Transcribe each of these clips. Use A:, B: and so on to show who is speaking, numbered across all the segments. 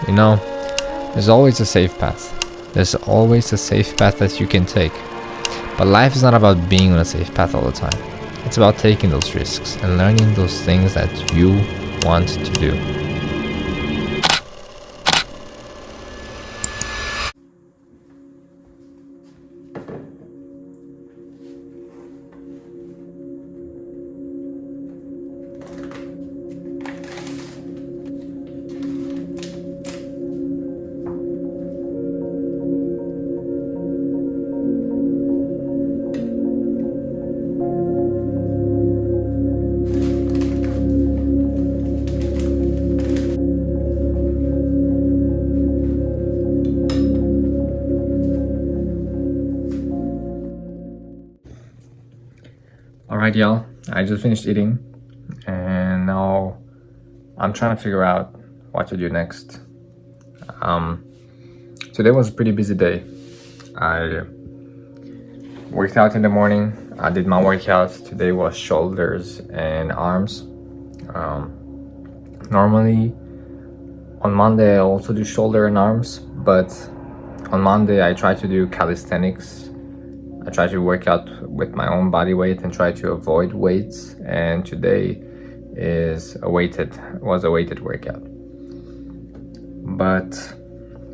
A: You know, there's always a safe path. There's always a safe path that you can take. But life is not about being on a safe path all the time. It's about taking those risks and learning those things that you want to do. Alright y'all, I just finished eating and now I'm trying to figure out what to do next. Today was a pretty busy day. I worked out in the morning, I did my workout. Today was shoulders and arms. Normally on Monday I also do shoulder and arms, but on Monday I try to do calisthenics. I try to work out with my own body weight and try to avoid weights, and today was a weighted workout. But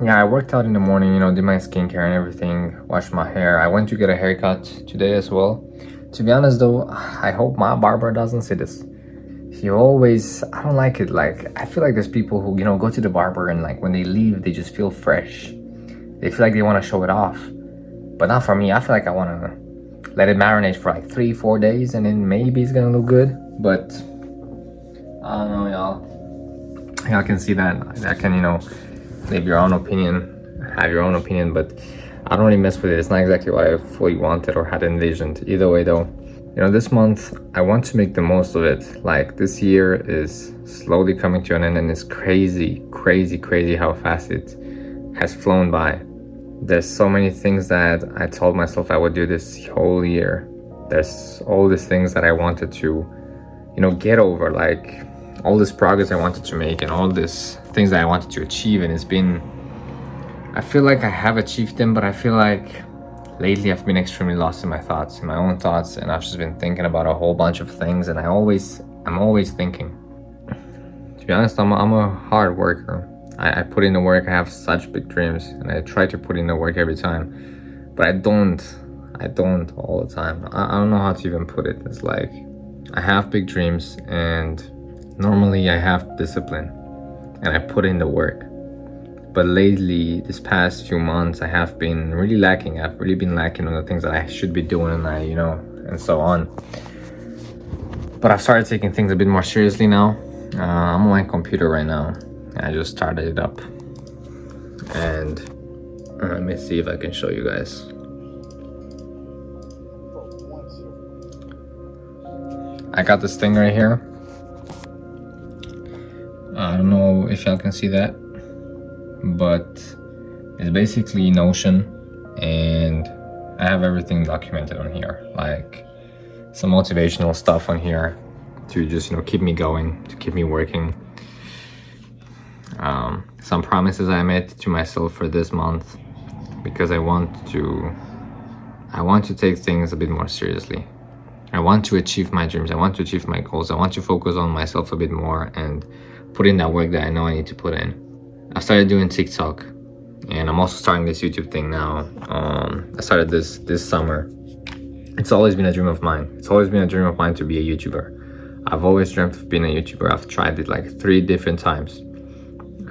A: yeah, I worked out in the morning, did my skincare and everything, washed my hair. I went to get a haircut today as well. To be honest though, I hope my barber doesn't see this. I don't like it. Like, I feel like there's people who, go to the barber and like when they leave, they just feel fresh. They feel like they want to show it off. But not for me. I feel like I want to let it marinate for like 3-4 days and then maybe it's gonna look good. But I don't know, y'all can see that. That can, leave your own opinion, have your own opinion, but I don't really mess with it. It's not exactly what I fully wanted or had envisioned. Either way though, this month I want to make the most of it. Like, this year is slowly coming to an end and it's crazy how fast it has flown by. There's so many things that I told myself I would do this whole year. There's all these things that I wanted to, get over, like all this progress I wanted to make and all these things that I wanted to achieve. And I feel like I have achieved them, but I feel like lately I've been extremely lost in my own thoughts, and I've just been thinking about a whole bunch of things, and I'm always thinking. To be honest, I'm a hard worker. I put in the work. I have such big dreams and I try to put in the work every time, but I don't all the time. I don't know how to even put it. It's like I have big dreams and normally I have discipline and I put in the work, but lately this past few months I have been really lacking. I've really been lacking on the things that I should be doing, and and so on. But I've started taking things a bit more seriously now. I'm on my computer right now. I just started it up and let me see if I can show you guys. I got this thing right here. I don't know if y'all can see that, but it's basically Notion, and I have everything documented on here, like some motivational stuff on here to just keep me going, to keep me working. Some promises I made to myself for this month, because I want to take things a bit more seriously. I want to achieve my dreams. I want to achieve my goals. I want to focus on myself a bit more and put in that work that I know I need to put in. I started doing TikTok, and I'm also starting this YouTube thing now. I started this summer. It's always been a dream of mine. It's always been a dream of mine to be a YouTuber. I've always dreamt of being a YouTuber. I've tried it like 3 different times.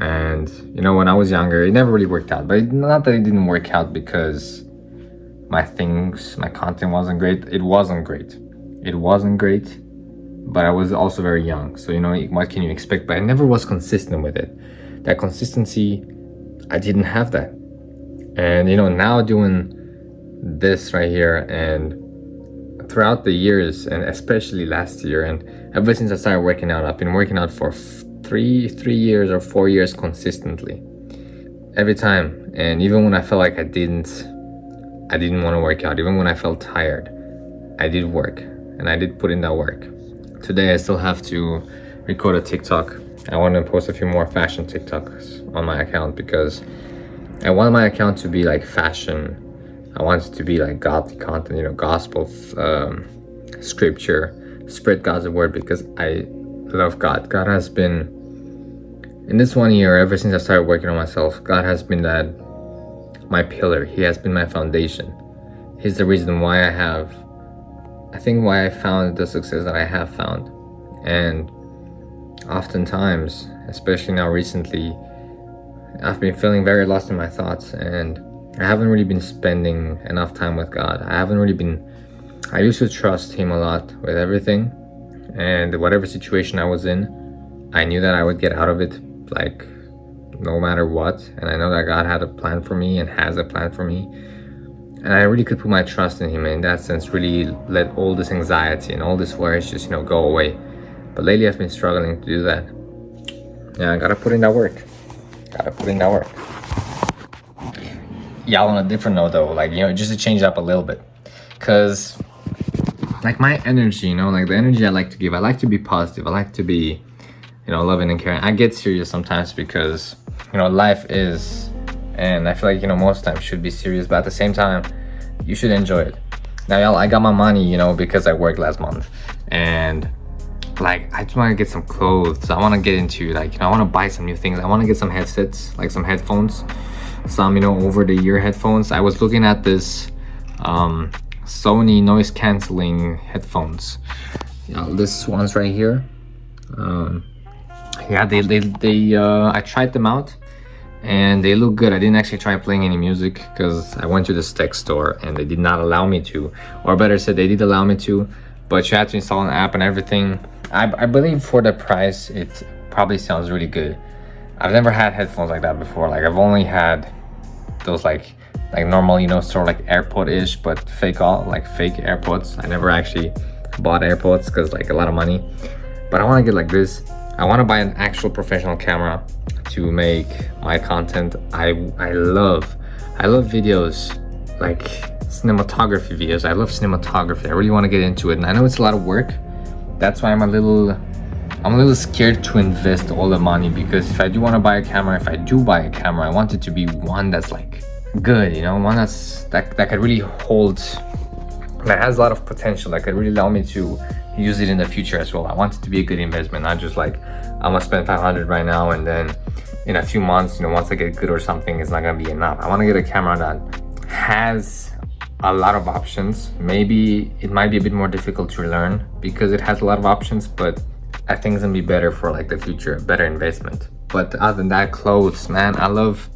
A: And when I was younger, it never really worked out. But not that it didn't work out because my content wasn't great. It wasn't great, but I was also very young. So what can you expect? But I never was consistent with it. That consistency, I didn't have that. And now doing this right here, and throughout the years, and especially last year, and ever since I started working out, I've been working out for 3 years or 4 years consistently, every time. And even when I felt like I didn't want to work out, even when I felt tired, I did work and I did put in that work. Today I still have to record a TikTok I want to post a few more fashion TikToks on my account because I want my account to be like fashion. I want it to be like godly content, gospel, scripture, spread God's word, because I love God. God has been, in this 1 year, ever since I started working on myself, God has been my pillar. He has been my foundation. He's the reason why why I found the success that I have found. And oftentimes, especially now recently, I've been feeling very lost in my thoughts, and I haven't really been spending enough time with God. I used to trust Him a lot with everything, and whatever situation I was in, I knew that I would get out of it, like, no matter what. And I know that God had a plan for me and has a plan for me. And I really could put my trust in Him, and in that sense, really let all this anxiety and all this worries just, go away. But lately I've been struggling to do that. Yeah, I gotta put in that work. Yeah, on a different note though, like, just to change up a little bit. Cause like my energy, like the energy I like to give, I like to be positive. I like to be, loving and caring. I get serious sometimes because, life is, and I feel like, most times should be serious, but at the same time, you should enjoy it. Now, y'all, I got my money, because I worked last month, and like, I just want to get some clothes. I want to get into, like, I want to buy some new things. I want to get some headsets, like some headphones, some, over the ear headphones. I was looking at this Sony noise canceling headphones. This one's right here. Yeah, I tried them out and they look good. I didn't actually try playing any music because I went to this tech store and they did not allow me to, or better said, they did allow me to, but you had to install an app and everything. I believe for the price, it probably sounds really good. I've never had headphones like that before. Like, I've only had those like normal, sort of like AirPod-ish, but fake AirPods. I never actually bought AirPods because like a lot of money. But I want to get like this. I want to buy an actual professional camera to make my content. I love videos, like cinematography videos. I love cinematography. I really want to get into it, and I know it's a lot of work. That's why I'm a little scared to invest all the money, because if I do want to buy a camera, I want it to be one that's like good, one that could really hold, that has a lot of potential, that could really allow me to use it in the future as well. I want it to be a good investment, not just like I'm gonna spend 500 right now and then in a few months, once I get good or something, it's not gonna be enough. I want to get a camera that has a lot of options. Maybe it might be a bit more difficult to learn because it has a lot of options, but I think it's gonna be better for like the future, better investment. But other than that, clothes, man, I love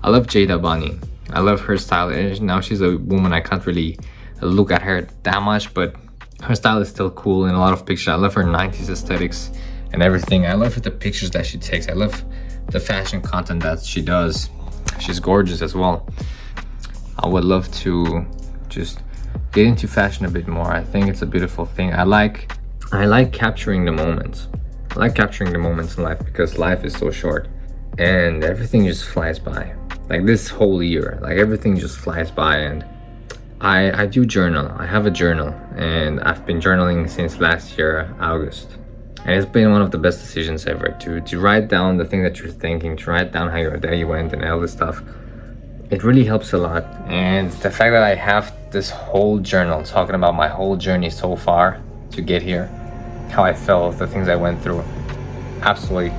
A: Jada Bunny. I love her style. Now she's a woman, I can't really look at her that much, but her style is still cool in a lot of pictures. I love her 90s aesthetics and everything. I love the pictures that she takes. I love the fashion content that she does. She's gorgeous as well. I would love to just get into fashion a bit more. I think it's a beautiful thing. I like capturing the moments. I like capturing the moments in life because life is so short and everything just flies by. Like this whole year, like everything just flies by. And I do journal. I have a journal and I've been journaling since last year, August. And it's been one of the best decisions ever to write down the thing that you're thinking, to write down how your day went and all this stuff. It really helps a lot. And the fact that I have this whole journal talking about my whole journey so far to get here, how I felt, the things I went through, absolutely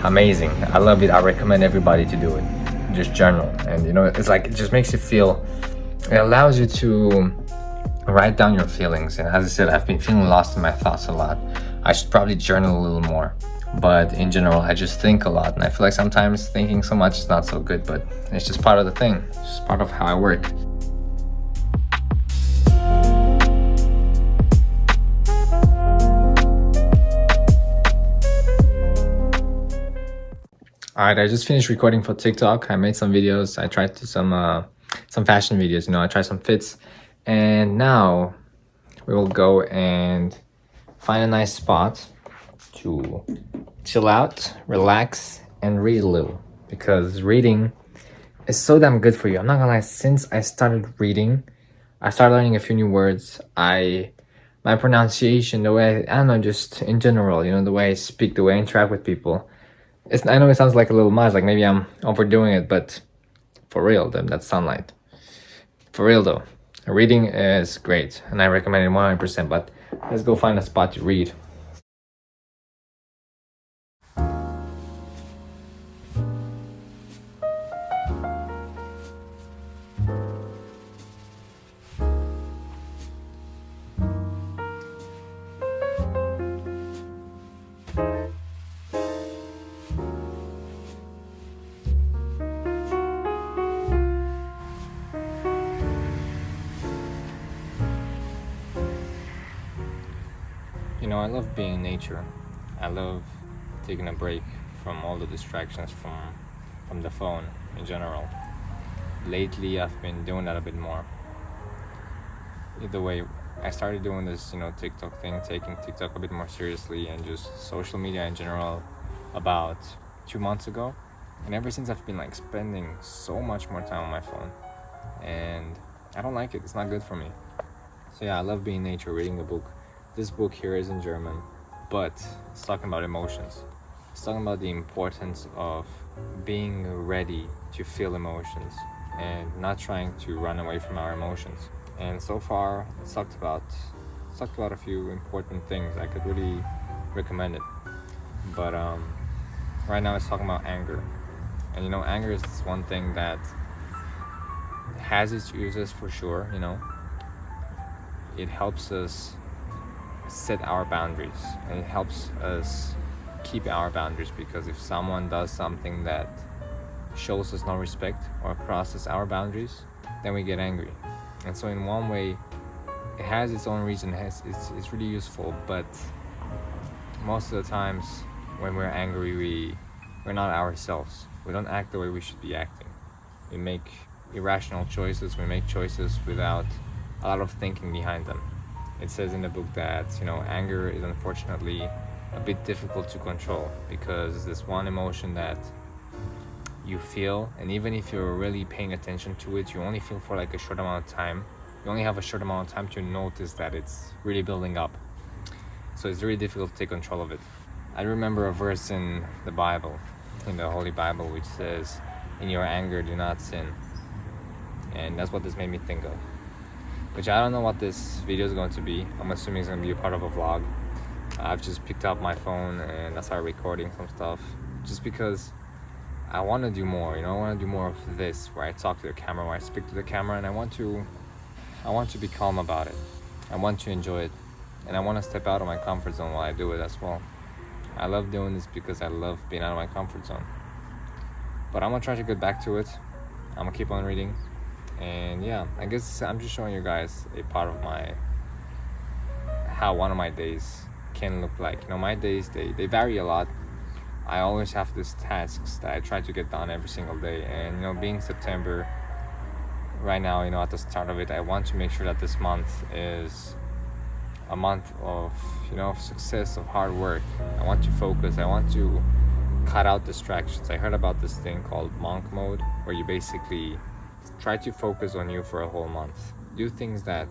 A: amazing. I love it. I recommend everybody to do it. Just journal. And it's like, it just makes you feel, it allows you to write down your feelings. And as I said, I've been feeling lost in my thoughts a lot. I should probably journal a little more, but in general, I just think a lot, and I feel like sometimes thinking so much is not so good, but it's just part of the thing. It's just part of how I work. Alright, I just finished recording for TikTok. I made some videos. I tried to some fashion videos, I tried some fits, and now we will go and find a nice spot to chill out, relax, and read a little, because reading is so damn good for you. I'm not gonna lie, since I started reading, I started learning a few new words. I my pronunciation, the way I don't know, just in general, the way I speak, the way I interact with people. I know it sounds like a little much, like maybe I'm overdoing it, but for real, then that's sunlight. For real though, reading is great, and I recommend it 100%. But let's go find a spot to read. I love being in nature. I love taking a break from all the distractions from the phone in general. Lately, I've been doing that a bit more. Either way, I started doing this, TikTok thing, taking TikTok a bit more seriously, and just social media in general about 2 months ago. And ever since, I've been spending so much more time on my phone, and I don't like it. It's not good for me. So yeah, I love being in nature, reading a book. This book here is in German, but it's talking about emotions. It's talking about the importance of being ready to feel emotions and not trying to run away from our emotions. And so far, it's talked about a few important things. I could really recommend it. But right now, it's talking about anger. And anger is this one thing that has its uses for sure. It helps us set our boundaries, and it helps us keep our boundaries, because if someone does something that shows us no respect or crosses our boundaries, then we get angry. And so in one way, it has its own reason. It's really useful, but most of the times when we're angry, we're not ourselves. We don't act the way we should be acting. We make irrational choices. We make choices without a lot of thinking behind them. It says in the book that anger is unfortunately a bit difficult to control, because it's this one emotion that you feel, and even if you're really paying attention to it, you only feel for a short amount of time. You only have a short amount of time to notice that it's really building up. So it's really difficult to take control of it. I remember a verse in the Bible, in the Holy Bible, which says, "In your anger, do not sin." And that's what this made me think of. Which I don't know what this video is going to be. I'm assuming it's going to be a part of a vlog. I've just picked up my phone and I started recording some stuff, just because I want to do more. I want to do more of this, where I talk to the camera, where I speak to the camera, and I want to be calm about it. I want to enjoy it, and I want to step out of my comfort zone while I do it as well. I love doing this because I love being out of my comfort zone. But I'm gonna try to get back to it. I'm gonna keep on reading. And yeah, I guess I'm just showing you guys a part of how one of my days can look like. My days, they vary a lot. I always have these tasks that I try to get done every single day. And being September right now, at the start of it, I want to make sure that this month is a month of success, of hard work. I want to focus. I want to cut out distractions. I heard about this thing called monk mode, where you basically try to focus on you for a whole month. Do things that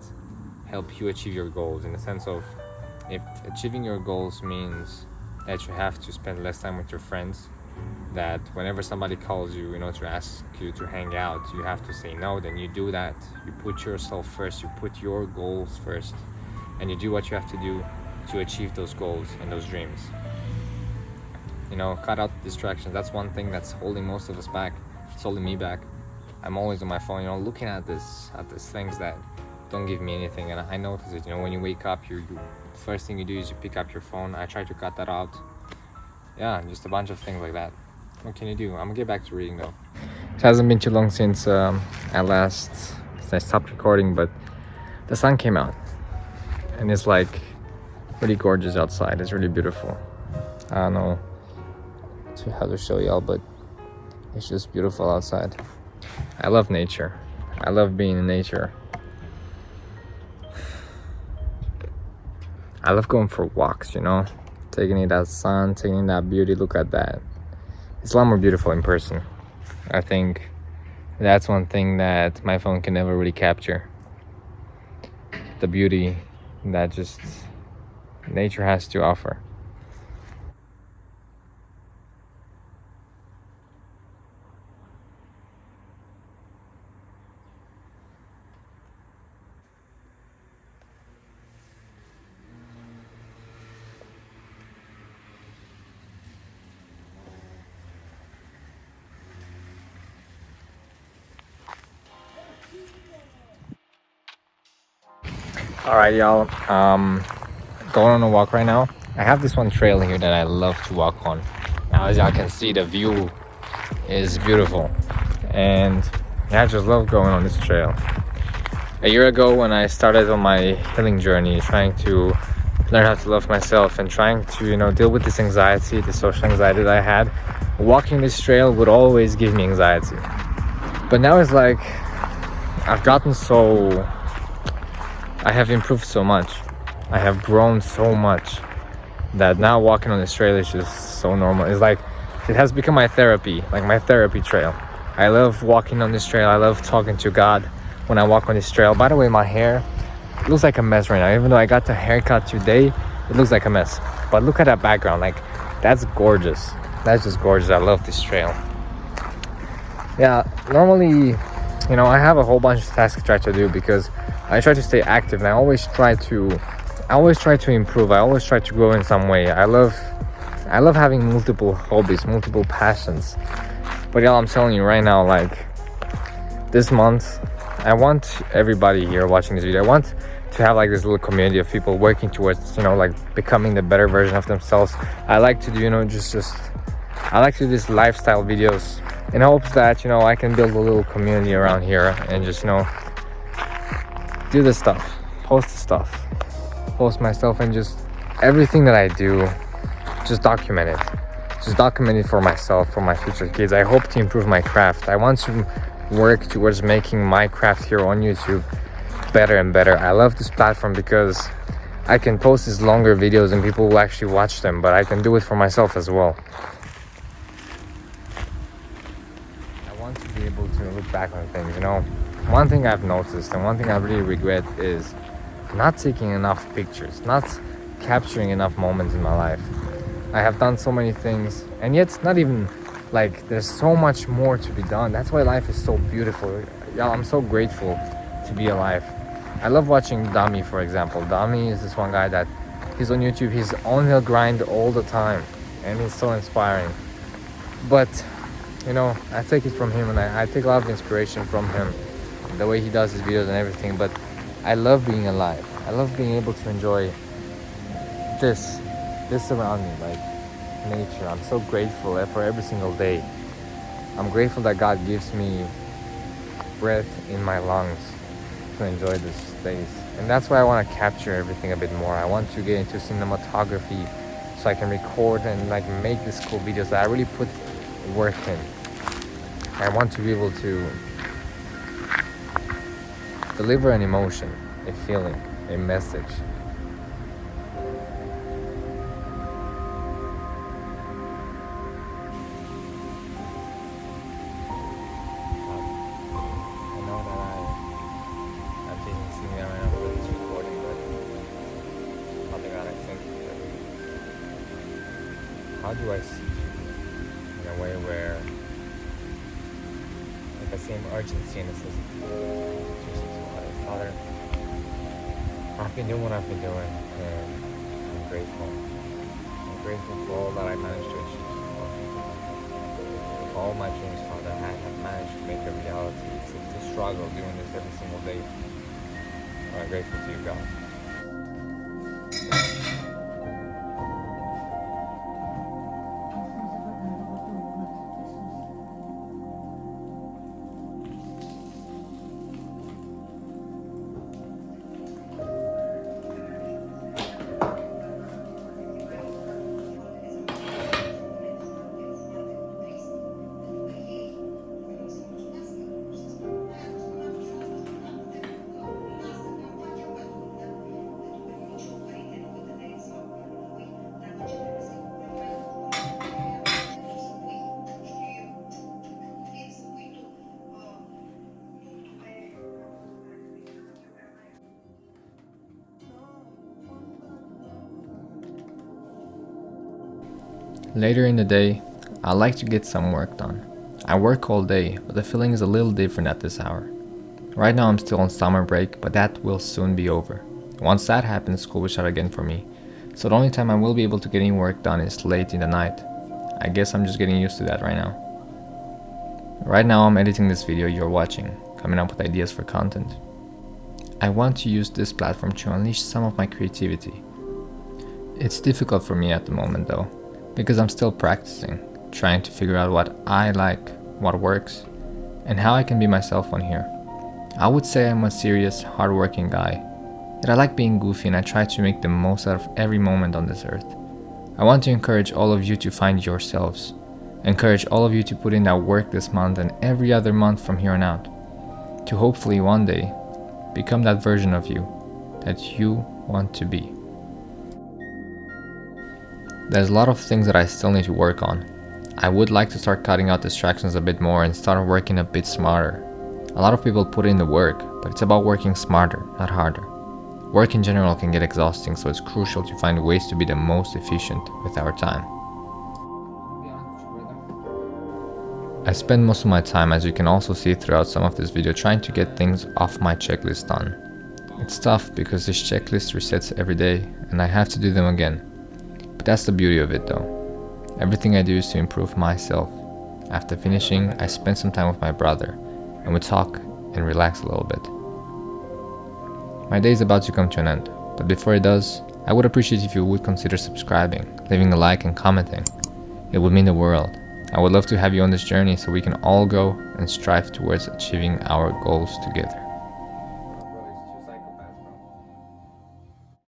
A: help you achieve your goals, in the sense of, if achieving your goals means that you have to spend less time with your friends, that whenever somebody calls you, to ask you to hang out, you have to say no, then you do that. You put yourself first, you put your goals first, and you do what you have to do to achieve those goals and those dreams. Cut out distractions. That's one thing that's holding most of us back. It's holding me back. I'm always on my phone, looking at these things that don't give me anything, and I notice it. When you wake up, you first thing you do is you pick up your phone. I try to cut that out. Yeah, just a bunch of things like that. What can you do? I'm gonna get back to reading though. It hasn't been too long since I stopped recording, but the sun came out, and it's really gorgeous outside. It's really beautiful. I don't know how to show y'all, but it's just beautiful outside. I love nature. I love being in nature. I love going for walks, taking in that sun, taking in that beauty. Look at that. It's a lot more beautiful in person. I think that's one thing that my phone can never really capture. The beauty that just nature has to offer. All right, y'all. Going on a walk right now. I have this one trail here that I love to walk on. Now, as y'all can see, the view is beautiful, and yeah, I just love going on this trail. A year ago, when I started on my healing journey, trying to learn how to love myself and trying to, deal with this anxiety, the social anxiety that I had, walking this trail would always give me anxiety. But now it's like I have improved so much. I have grown so much that now walking on this trail is just so normal. It's like it has become my therapy, like my therapy trail. I love walking on this trail. I love talking to God when I walk on this trail. By the way, my hair looks like a mess right now. Even though I got the haircut today, it looks like a mess. But look at that background. Like, that's gorgeous. That's just gorgeous. I love this trail. Yeah, normally, I have a whole bunch of tasks I try to do because I try to stay active, and I always try to improve. I always try to grow in some way. I love having multiple hobbies, multiple passions. But y'all, I'm telling you right now, like, this month, I want everybody here watching this video, I want to have like this little community of people working towards, like becoming the better version of themselves. I like to do, I like to do these lifestyle videos in hopes that, I can build a little community around here and just, do the stuff, post myself, and just everything that I do, just document it for myself, for my future kids. I hope to improve my craft. I want to work towards making my craft here on YouTube better and better. I love this platform because I can post these longer videos and people will actually watch them, but I can do it for myself as well. I want to be able to look back on things. One thing I've noticed and one thing I really regret is not taking enough pictures, not capturing enough moments in my life. I have done so many things, and yet not even like there's so much more to be done. That's why life is so beautiful. Yeah, I'm so grateful to be alive. I love watching Jammy, for example. Jammy is this one guy that he's on YouTube. He's on the grind all the time, and he's so inspiring. But I take it from him, and I take a lot of inspiration from him, the way he does his videos and everything. But I love being alive. I love being able to enjoy this around me, like nature. I'm so grateful for every single day. I'm grateful that God gives me breath in my lungs to enjoy these days. And that's why I want to capture everything a bit more. I want to get into cinematography so I can record and like make these cool videos that I really put work in. I want to be able to deliver an emotion, a feeling, a message. How do I see you in a way where like the same urgency and necessity? Father, I've been doing what I've been doing, and I'm grateful. I'm grateful for all that I managed to achieve. All my dreams, Father, I have managed to make a reality. It's a struggle doing this every single day. I'm grateful to you, God. Later in the day, I like to get some work done. I work all day, but the feeling is a little different at this hour. Right now I'm still on summer break, but that will soon be over. Once that happens, school will start again for me. So the only time I will be able to get any work done is late in the night. I guess I'm just getting used to that right now. Right now I'm editing this video you're watching, coming up with ideas for content. I want to use this platform to unleash some of my creativity. It's difficult for me at the moment though, because I'm still practicing, trying to figure out what I like, what works, and how I can be myself on here. I would say I'm a serious, hardworking guy, that I like being goofy and I try to make the most out of every moment on this earth. I want to encourage all of you to find yourselves, encourage all of you to put in that work this month and every other month from here on out, to hopefully one day become that version of you that you want to be. There's a lot of things that I still need to work on. I would like to start cutting out distractions a bit more and start working a bit smarter. A lot of people put in the work, but it's about working smarter, not harder. Work in general can get exhausting, so it's crucial to find ways to be the most efficient with our time. I spend most of my time, as you can also see throughout some of this video, trying to get things off my checklist done. It's tough because this checklist resets every day and I have to do them again. But that's the beauty of it though. Everything I do is to improve myself. After finishing, I spend some time with my brother and we talk and relax a little bit. My day is about to come to an end, but before it does, I would appreciate if you would consider subscribing, leaving a like and commenting. It would mean the world. I would love to have you on this journey so we can all go and strive towards achieving our goals together.